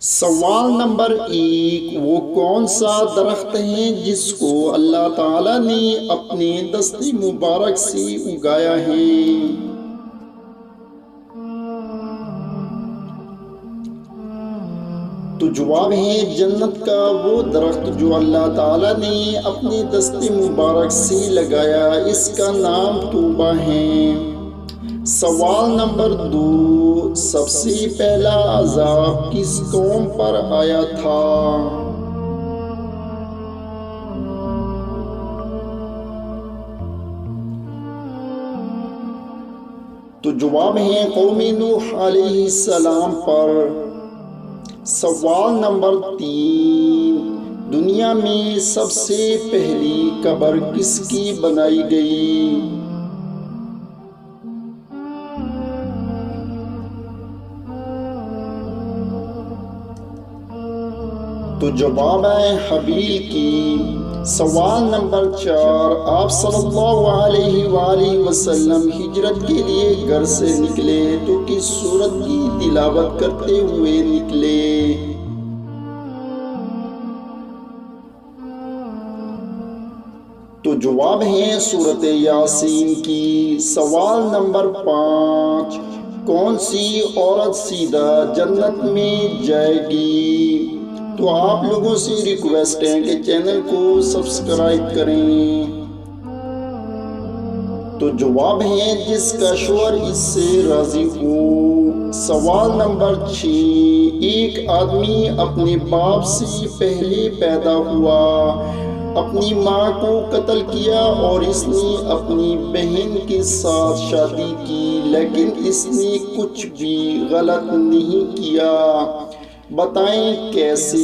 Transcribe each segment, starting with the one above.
سوال نمبر 1، وہ کون سا درخت ہے جس کو اللہ تعالیٰ نے اپنے دست مبارک سے اگایا ہے؟ تو جواب ہے جنت کا وہ درخت جو اللہ تعالیٰ نے اپنے دست مبارک سے لگایا، اس کا نام طوبہ ہے۔ سوال نمبر 2، سب سے پہلا عذاب کس قوم پر آیا تھا؟ تو جواب ہے قوم نوح علیہ السلام پر۔ سوال نمبر 3، دنیا میں سب سے پہلی قبر کس کی بنائی گئی؟ تو جواب ہے حابیل کی۔ سوال نمبر 4، آپ صلی اللہ علیہ وآلہ وسلم ہجرت کے لیے گھر سے نکلے تو کس سورت کی تلاوت کرتے ہوئے نکلے؟ تو جواب ہے سورت یاسین کی۔ سوال نمبر 5، کون سی عورت سیدھا جنت میں جائے گی؟ تو آپ لوگوں سے ریکویسٹ ہے کہ چینل کو سبسکرائب کریں۔ تو جواب ہے جس کا شوہر اس سے راضی ہو۔ سوال نمبر 6، ایک آدمی اپنے باپ سے پہلے پیدا ہوا، اپنی ماں کو قتل کیا اور اس نے اپنی بہن کے ساتھ شادی کی، لیکن اس نے کچھ بھی غلط نہیں کیا، بتائیں کیسے؟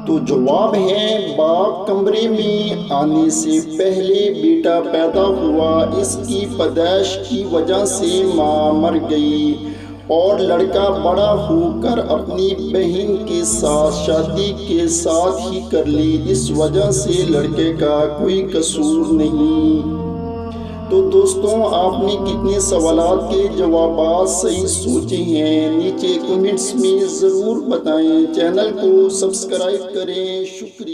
تو جواب ہے باپ کمرے میں آنے سے پہلے بیٹا پیدا ہوا، اس کی پیدائش کی وجہ سے ماں مر گئی اور لڑکا بڑا ہو کر اپنی بہن کے ساتھ شادی کے ساتھ ہی کر لی، اس وجہ سے لڑکے کا کوئی قصور نہیں۔ تو دوستوں، آپ نے کتنے سوالات کے جوابات صحیح سوچے ہیں نیچے کمنٹس میں ضرور بتائیں۔ چینل کو سبسکرائب کریں۔ شکریہ۔